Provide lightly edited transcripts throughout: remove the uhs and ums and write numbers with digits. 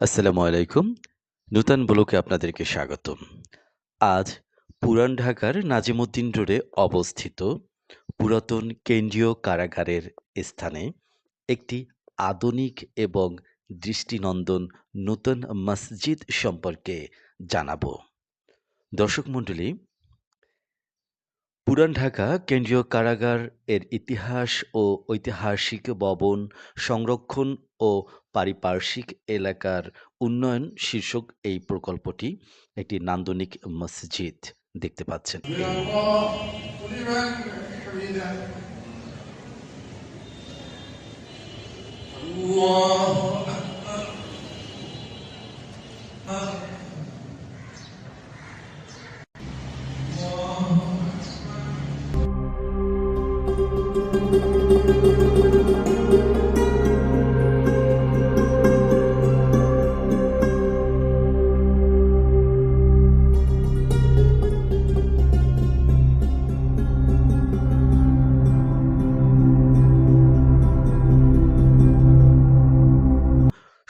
আসসালামু আলাইকুম। নূতন ব্লকে আপনাদেরকে স্বাগতম। আজ পুরান ঢাকার নাজিমুদ্দিন রোডে অবস্থিত পুরাতন কেন্দ্রীয় কারাগারের স্থানে একটি আধুনিক এবং দৃষ্টিনন্দন নূতন মসজিদ সম্পর্কে জানাবো। দর্শক মণ্ডলী, পুরান ঢাকা কেন্দ্রীয় কারাগার এর ইতিহাস ও ঐতিহাসিক ভবন সংরক্ষণ ও পারিপার্শ্বিক এলাকার উন্নয়ন শীর্ষক এই প্রকল্পটি একটি নান্দনিক মসজিদ দেখতে পাচ্ছেন।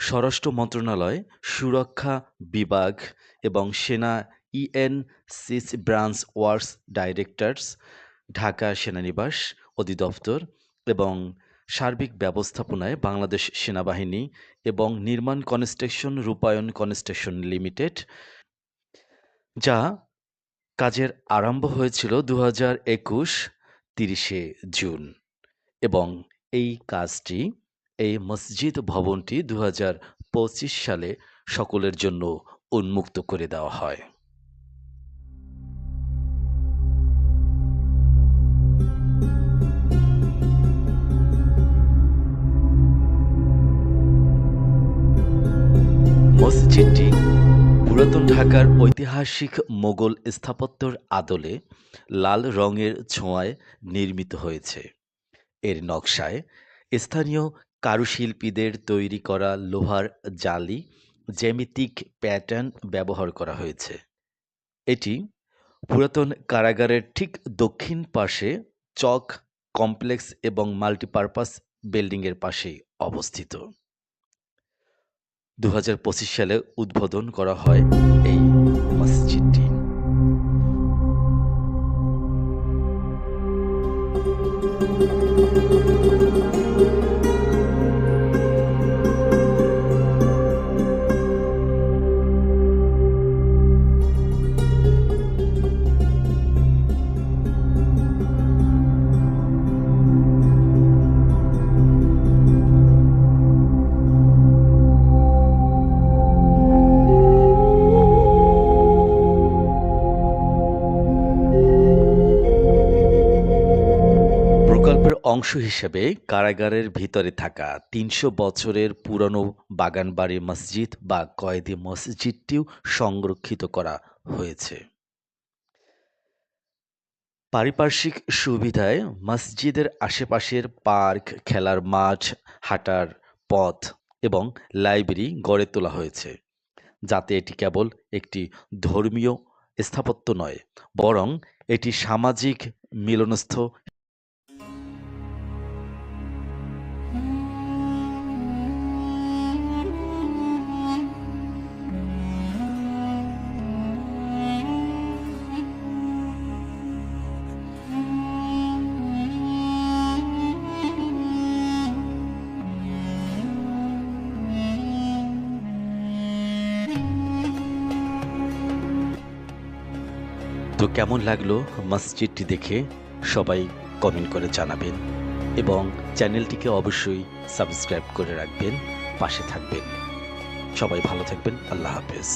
স্বরাষ্ট্র মন্ত্রণালয়, সুরক্ষা বিভাগ এবং সেনা ইএনসিস ব্রাঞ্চ ওয়ার্কস ডাইরেক্টরস, ঢাকা সেনানিবাস অধিদপ্তর এবং সার্বিক ব্যবস্থাপনায় বাংলাদেশ সেনাবাহিনী এবং নির্মাণ কনস্ট্রাকশন রূপায়ণ কনস্ট্রাকশন লিমিটেড, যা কাজের আরম্ভ হয়েছিল ২০২১ ৩০শে জুন এবং এই মসজিদ ভবনটি ২০২৫ সালে সকলের জন্য উন্মুক্ত করে দেওয়া হয়। মসজিদটি পুরাতন ঢাকার ঐতিহাসিক মোগল স্থাপত্যের আদলে লাল রঙের ছোঁয়ায় নির্মিত হয়েছে। এর নকশায় স্থানীয় কারুশিল্পীদের তৈরি করা লোহার জালি জ্যামিতিক প্যাটার্ন ব্যবহার করা হয়েছে। এটি পুরাতন কারাগারের ঠিক দক্ষিণ পাশে চক কমপ্লেক্স এবং মাল্টিপারপাস বিল্ডিংয়ের পাশেই অবস্থিত। ২০২৫ সালে উদ্বোধন করা হয় এই মসজিদটি। প্রকল্পের অংশ হিসেবে কারাগারের ভিতরে থাকা ৩০০ বছরের পুরনো বাগানবাড়ি মসজিদ বা কয়েদি মসজিদটিও সংরক্ষিত করা হয়েছে। পারিপার্শ্বিক সুবিধায় মসজিদের আশেপাশের পার্ক, খেলার মাঠ, হাঁটার পথ এবং লাইব্রেরি গড়ে তোলা হয়েছে, যাতে এটি কেবল একটি ধর্মীয় স্থাপত্য নয়, বরং এটি সামাজিক মিলনস্থল। তো কেমন লাগলো মসজিদটি দেখে সবাই কমেন্ট করে জানাবেন এবং চ্যানেলটিকে অবশ্যই সাবস্ক্রাইব করে রাখবেন, পাশে থাকবেন। সবাই ভালো থাকবেন। আল্লাহ হাফেজ।